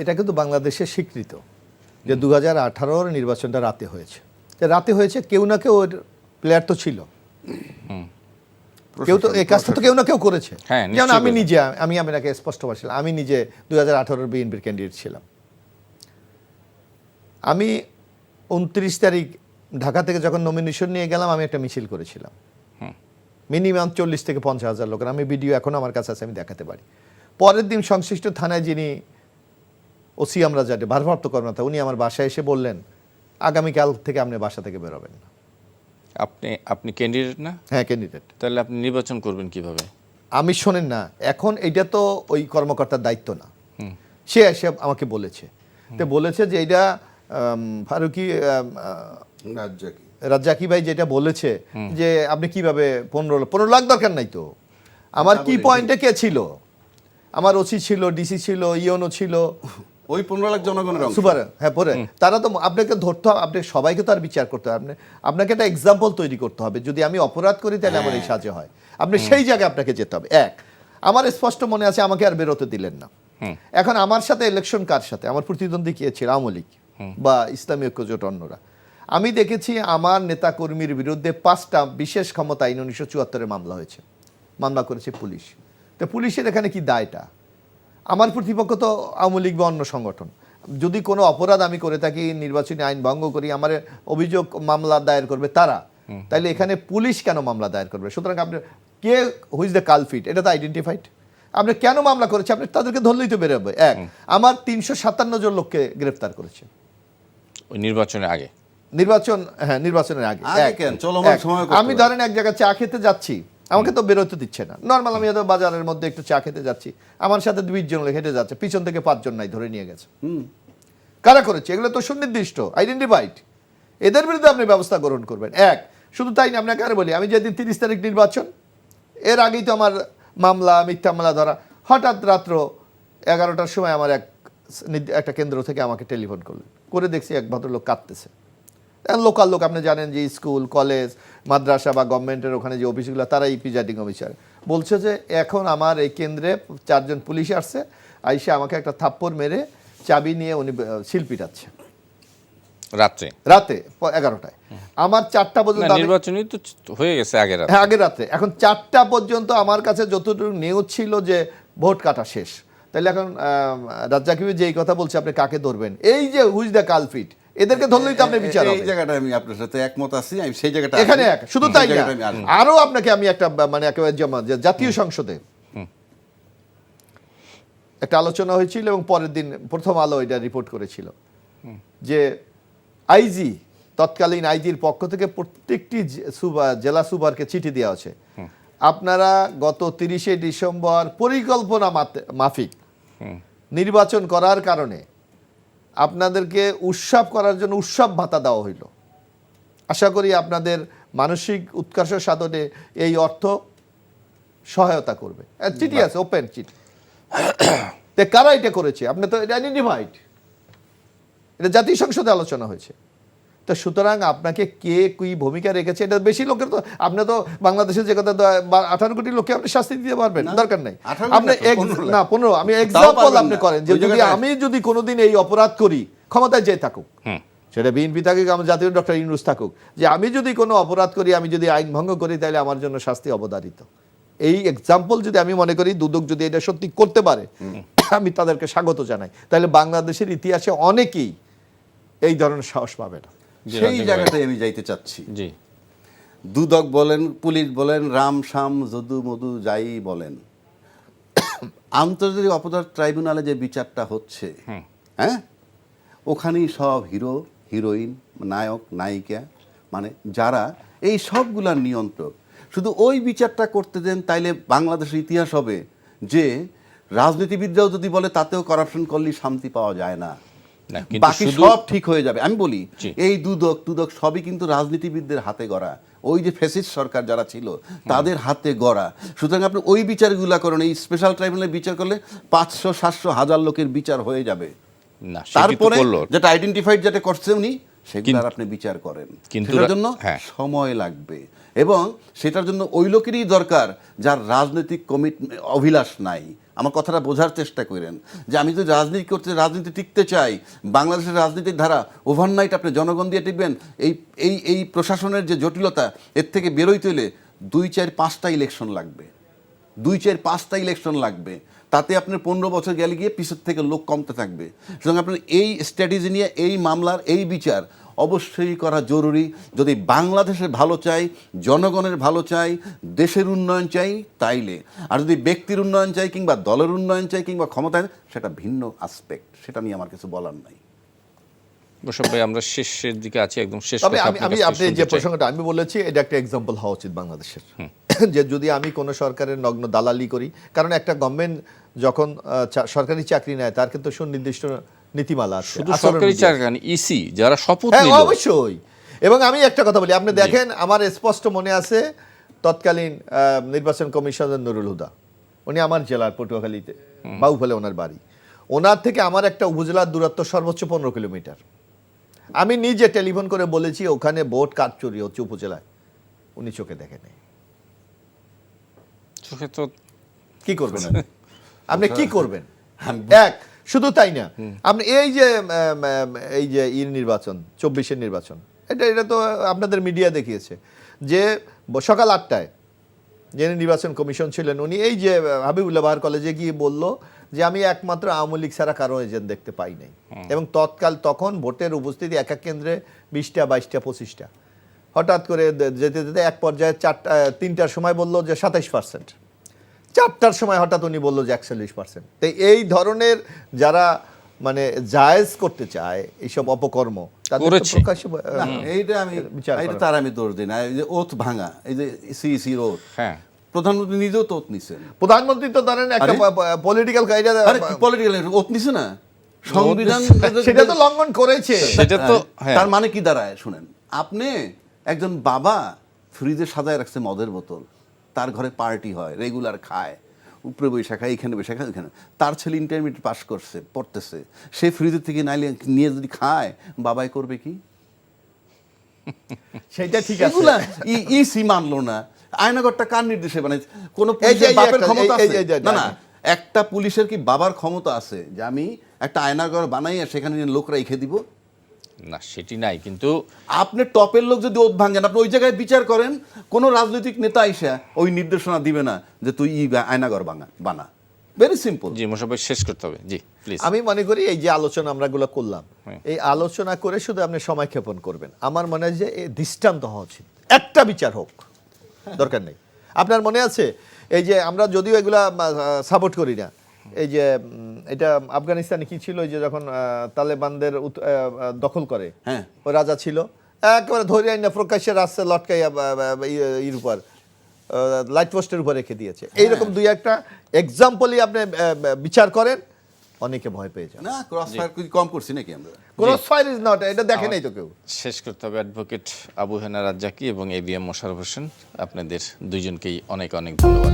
এটা কিন্তু বাংলাদেশের স্বীকৃত যে 2018 নির্বাচনটা রাতে হয়েছে। রাতে হয়েছে, কেউ না কেউ ওর প্লেয়ার তো ছিল, কেউ তো এই কাজটা তো কেউ না কেউ করেছে। যেমন আমি নিজে, আমি আপনাকে স্পষ্ট বলছিলাম, আমি নিজে 2018 বিএনপির ক্যান্ডিডেট ছিলাম। আমি 29 তারিখ ঢাকা থেকে যখন নমিনেশন নিয়ে গেলাম, আমি একটা মিছিল করেছিলাম, মিনিমাম 40 থেকে 50 হাজার লোকের। আমি ভিডিও এখনো আমার কাছে আছে, আমি দেখাতে পারি। পরের দিন সংশ্লিষ্ট থানায় যিনি ওসি আমরা যাতে ভারপ্রাপ্ত কর্মকর্তা, উনি আমার বাসায় এসে বললেন, আগামীকাল থেকে আপনি বাসা থেকে বেরোবেন না। আপনি ক্যান্ডিডেট না? হ্যাঁ, ক্যান্ডিডেট। তাহলে আপনি নির্বাচন করবেন কিভাবে? আমি শোনেন না, এখন এটা তো ওই কর্মকর্তার দায়িত্ব না। সে এসে আমাকে বলেছে, তো বলেছে যে এটা ফারুকি রাজ্জাকি ভাই যেটা বলেছে যে আপনি কিভাবে 15 লাখ দরকার নাই তো। আমার কি পয়েন্টে কে ছিল? আমার ওসি ছিল, ডিসি ছিল, ইওনো ছিল, ওই 15 লাখ জনগণের অংশ। সুপার, হ্যাঁ, পরে তারা তো আপনাকে ধরতে হবে, আপনি সবাইকে তো আর বিচার করতে হবে, আপনাকে একটা এক্সাম্পল তৈরি করতে হবে। যদি আমি অপরাধ করি তাহলে আমার এই সাজা হয়, আপনি সেই জায়গায় আপনাকে যেতে হবে। আমার স্পষ্ট মনে আছে, আমাকে আর বেরোতে দিলেন না। এখন আমার সাথে ইলেকশন কার সাথে? আমার প্রতিদ্বন্দ্বী কে ছিল? আওয়ামী লীগ বা ইসলামী ঐক্যজোট, অন্যরা। আমি দেখেছি আমার নেতা কর্মীর বিরুদ্ধে 5টা বিশেষ ক্ষমতা আইন 1974 মামলা হয়েছে, মামলা করেছে পুলিশ। তো পুলিশের এখানে কি দায়টা? আমার প্রতিপক্ষ তো আওয়ামী লীগ বা অন্য সংগঠন। যদি কোনো অপরাধ আমি করে থাকি, নির্বাচনী আইন ভঙ্গ করি, আমার অভিযোগ মামলা দায়ের করবে তারা, তাইলে এখানে পুলিশ কেন মামলা দায়ের করবে? সুতরাং আপনি কে, হুইজ দ্য কালফিট, এটা তো আইডেন্টিফাইড। আপনি কেন মামলা করেছে, আপনি তাদেরকে ধরলেই তো বেরোবে। আমার 357 জন লোককে গ্রেফতার করেছে ওই নির্বাচনের আগে। নির্বাচনের আগে। আমি আমি ধরেন এক জায়গায় চা খেতে যাচ্ছি, আমাকে তো বেরোতে দিচ্ছে না। নর্মাল আমি হয়তো বাজারের মধ্যে একটু চা খেতে যাচ্ছি, আমার সাথে 20 জন হেঁটে যাচ্ছে, পিছন থেকে 5 জন নাই, ধরে নিয়ে গেছে। কারা করেছে? এগুলো তো সুনির্দিষ্ট, আইডেন্টিফাইড। এদের বিরুদ্ধে আপনি ব্যবস্থা গ্রহণ করবেন। শুধু তাই না, আপনাকে আর বলি, আমি যেদিন 30 তারিখ নির্বাচন, এর আগেই তো আমার মামলা, মিথ্যা মামলা ধরা। হঠাৎ রাত্র 11টার সময় আমার একটা কেন্দ্র থেকে আমাকে টেলিফোন করলেন, করে দেখছি এক ভদ্রলোক কাঁদতেছে। লোকাল লোক, আপনি জানেন যে স্কুল, কলেজ, মাদ্রাসা বা গভর্নমেন্টের ওখানে যে অফিসগুলো, তারাই প্রিজাইডিং অফিসার, বলছে যে এখন আমার এই কেন্দ্রে 4 জন পুলিশ আসছে, আইসে আমাকে একটা থাপ্পড় মেরে চাবি নিয়ে উনি সিল পিটাচ্ছে রাতে 11টায়। আমার 4টা পর্যন্ত নির্বাচনই তো হয়ে গেছে আগের রাতে। হ্যাঁ, আগের রাত্রে। এখন 4টা পর্যন্ত আমার কাছে যতটুকু নিউজ ছিল যে ভোট কাটা শেষ। তাহলে এখন রাজ্জাকি যে এই কথা বলছে, আপনি কাকে ধরবেন? এই যে হুইজ দ্য কালফিট, এদেরকে ধরলেই তো আপনি বিচার হবে। এই জায়গাটা আমি আপনার সাথে একমত আছি। আমি সেই জায়গাটা এখানে শুধু তাই না, আরো আপনাকে আমি একটা মানে একেবারে জাতীয় সংসদে একটা আলোচনা হয়েছিল এবং পরের দিন প্রথম আলো এটা রিপোর্ট করেছিল যে আইজি, তৎকালীন আইজির পক্ষ থেকে প্রত্যেকটি জেলা সুপারকে চিঠি দেওয়া হয়েছে, আপনারা গত 30শে ডিসেম্বর পরিকল্পনা মাফিক নির্বাচন করার কারণে আপনাদেরকে উৎসব করার জন্য উৎসব ভাতা দেওয়া হইল। আশা করি আপনাদের মানসিক উৎকর্ষ সাধনে এই অর্থ সহায়তা করবে। চিঠি আছে, ওপেন চিঠি। কারা এটা করেছে? আপনি তো এটা আইডেন্টিফাইড, এটা জাতীয় সংসদে আলোচনা হয়েছে। তো সুতরাং আপনাকে কে কি ভূমিকা রেখেছে, এটা বেশি লোকের তো, আপনি তো বাংলাদেশে যে কথা 18 কোটি লোককে আপনি শাস্তি দিতে পারবেন, দরকার নাই। আপনি 15, আমি এক্সাম্পল আপনি করেন যে যদি আমি যদি কোনোদিন এই অপরাধ করি, ক্ষমতায় যে থাকুক, সেটা বিএনপি থাকুক, আমার জাতীয় ডক্টর ইউনূস থাকুক, যে আমি যদি কোনো অপরাধ করি, আমি যদি আইন ভঙ্গ করি, তাহলে আমার জন্য শাস্তি অবধারিত। এই এক্সাম্পল যদি আমি মনে করি, দুদক যদি এটা সত্যি করতে পারে, আমি তাদেরকে স্বাগত জানাই। তাহলে বাংলাদেশের ইতিহাসে অনেকেই এই ধরনের সাহস পাবে না। সেই জায়গাটায় আমি যাইতে চাচ্ছি। জি, দুদক বলেন, পুলিশ বলেন, রাম শাম যদু মধু যাই বলেন, আন্তর্জাতিক অপরাধ ট্রাইব্যুনালে যে বিচারটা হচ্ছে, হ্যাঁ, ওখানেই সব হিরো হিরোইন, নায়ক নায়িকা, মানে যারা এই সবগুলার নিয়ন্ত্রক, শুধু ওই বিচারটা করতে দেন, তাইলে বাংলাদেশের ইতিহাস হবে যে রাজনীতিবিদরাও যদি বলে তাতেও করাপশন করলে শান্তি পাওয়া যায় না, বাকি সব ঠিক হয়ে যাবে। আমি বলি এই দুদক সবই কিন্তু রাজনীতিবিদদের হাতে গড়া, ওই যে ফ্যাসিস্ট সরকার যারা ছিল তাদের হাতে গড়া। সুতরাং আপনি ওই বিচারগুলা করেন, এই স্পেশাল ট্রাইব্যুনালে বিচার করলে 500, 700, 1000 লোকের বিচার হয়ে যাবে। তারপরে যেটা আইডেন্টিফাইড যেটা করছে উনি, সেগুলোর আপনি বিচার করেন, সেটার জন্য সময় লাগবে এবং সেটার জন্য ওই লোকেরই দরকার যার রাজনৈতিক অভিলাষ নাই, আমার কথাটা বোঝার চেষ্টা করেন যে আমি যদি রাজনীতি করতে রাজনীতি টিকতে চাই, বাংলাদেশের রাজনীতির ধারা ওভারনাইট আপনি জনগণ দিয়ে টিকবেন, এই প্রশাসনের যে জটিলতা এর থেকে বেরোইতে হলে 2-4-5টা ইলেকশন লাগবে, 2-4-5টা ইলেকশন লাগবে। তাতে আপনার 15 বছর গেলে গিয়ে পিছের থেকে লোক কমতে থাকবে। সুতরাং আপনার এই স্ট্র্যাটেজি নিয়ে এই মামলার এই বিচার অবশ্যই করা জরুরি। যদি বাংলাদেশের ভালো চাই, জনগণের ভালো চাই, দেশের উন্নয়ন চাই তাইলে। আর যদি ব্যক্তির উন্নয়ন চাই কিংবা দলের উন্নয়ন চাই কিংবা ক্ষমতায়, সেটা ভিন্ন আসপেক্ট, সেটা নিয়ে আমার কিছু বলার নাই। মোশাররফ ভাই, আমরা শেষের দিকে আছি, একদম শেষ তবে কথা আমি আপনার কাছে আপনি শুনতে যে চাই। প্রসঙ্গটা আমি বলেছি, এটা একটা এক্সাম্পল হওয়া উচিত বাংলাদেশের, যে যদি আমি কোনো সরকারের নগ্ন দালালি করি, কারণ একটা গভর্নমেন্ট যখন সরকারি চাকরি নেয় তার কিন্তু সুনির্দিষ্ট নীতিমালা আছে, শুধু আচরণ সরকারি বিধি আছে। চাকরি ইসি যারা শপথ হ্যাঁ, নিল, অবশ্যই। এবং আমি একটা কথা বলি, আপনি দেখেন, আমার স্পষ্ট মনে আছে তৎকালীন নির্বাচন কমিশনার নুরুল হুদা, উনি আমার জেলার পটুয়াখালীতে, বাউফলে ওনার বাড়ি। ওনার থেকে আমার একটা উপজেলার দূরত্ব সর্বোচ্চ 15 কিলোমিটার। আমি নিজে টেলিফোন করে বলেছি ওখানে ভোট কারচুরি হচ্ছে উপজেলায়, উনি চোখে দেখেনি। চোখে তো কি করবেন আপনি কি করবেন? এক, শুধু তাই না, আপনি এই যে নির্বাচন 24-এর নির্বাচন, এটা তো আপনাদের মিডিয়া দেখিয়েছে যে সকাল 8টায় যিনি নির্বাচন কমিশন ছিলেন উনি এই যে হাবিবুল্লাহ বাহার কলেজে গিয়ে বলল যে আমি একমাত্র আওয়ামী লীগ ছাড়া কারো এজেন্ট দেখতে পাই নাই। এবং তখন ভোটের উপস্থিতি এক এক কেন্দ্রে 20টা 22টা 25টা। হঠাৎ করে যেতে যেতে এক পর্যায়ে 3টার সময় বললো যে 27%, 4টার সময় হঠাৎ উনি বললো যে 41%। তো এই ধরনের যারা মানে জায়েজ করতে চায় এইসব অপকর্ম, তাদের তো করেছে। প্রকাশ্যে না, এইটা আমি বিচার এইটা করা। তার আমি দোষ দিই না। এই যে ওথ ভাঙা, এই যে সিইসির ওথ, হ্যাঁ, প্রধানমন্ত্রী নিজেও তো ওথ নিছেন। প্রধানমন্ত্রী তো ধরেন একটা পলিটিক্যাল কাইডা, আরে পলিটিক্যাল ওথ নিছে না, সংবিধান সেটা তো লঙ্ঘন করেছে। সেটা তো হ্যাঁ। তার মানে কি দাঁড়ায় শুনেন, আপনি একজন বাবা ফ্রিজে সাজায় রাখছে মদের বোতল, তার ঘরে পার্টি হয়, রেগুলার খায়, উপরে বৈশা খায়, এখানে বৈশা খায়, ওইখানে। তার ছেলে ইন্টারমিডিয়েট পাস করছে, পড়তেছে, সে ফ্রিজের থেকে নাইলে নিয়ে যদি খায়, বাবাই করবে কি? সেটা ঠিক আছে। এগুলা ইসি মানলো না। আয়নাগরটা কার নির্দেশে বানাইছে? কোন এই যে পুলিশের বাপের একটা- ক্ষমতা এই আছে? যে না না, একটা পুলিশের কি বাবার ক্ষমতা আছে যে আমি একটা আয়নাগর বানাইয়া সেখানে লোক রেখে দিব? না সেটি নাই, কিন্তু আপনি টপের লোক যদি ওত ভাঙেন, আপনি ওই জায়গায় বিচার করেন, কোন রাজনৈতিক নেতা আইসা ওই নির্দেশনা দিবে না যে তুই আয়নাগর বানা। Very simple. জি মোশাররফ ভাই, শেষ করতে হবে। জি প্লিজ। আমি মনে করি এই যে আলোচনা আমরা গুলো করলাম, হ্যাঁ। এই আলোচনা করে শুধু আপনি সময় ক্ষেপণ করবেন। আমার মনে হয় যে এই দৃষ্টান্ত হওয়া উচিত, একটা বিচার হোক, দরকার নেই। আপনার মনে আছে এই যে আমরা যদিও এগুলা সাপোর্ট করি না, এই যে এটা আফগানিস্তানে কি ছিল, এই যে যখন তালেবানদের দখল করে, হ্যাঁ। ওই রাজা ছিল, একেবারে ধরে আইনা প্রকাশ্যে রাস্তায় লটকাইয়া ইর উপর লাইট পোস্টের উপর রেখে দিয়েছে। এইরকম দুই একটা এক্সাম্পলই আপনি বিচার করেন, অনেকে ভয় পেয়ে যান। না, ক্রস ফায়ার কম করছি নাকি আমরা? ক্রস ফায়ার ইজ নট, এটা দেখে নাই তো কেউ। শেষ করতে হবে। অ্যাডভোকেট আবু হেনা রাজ্জাকি এবং এবিএম মোশাররফ হোসেন, আপনাদের দুইজনকেই অনেক অনেক ধন্যবাদ।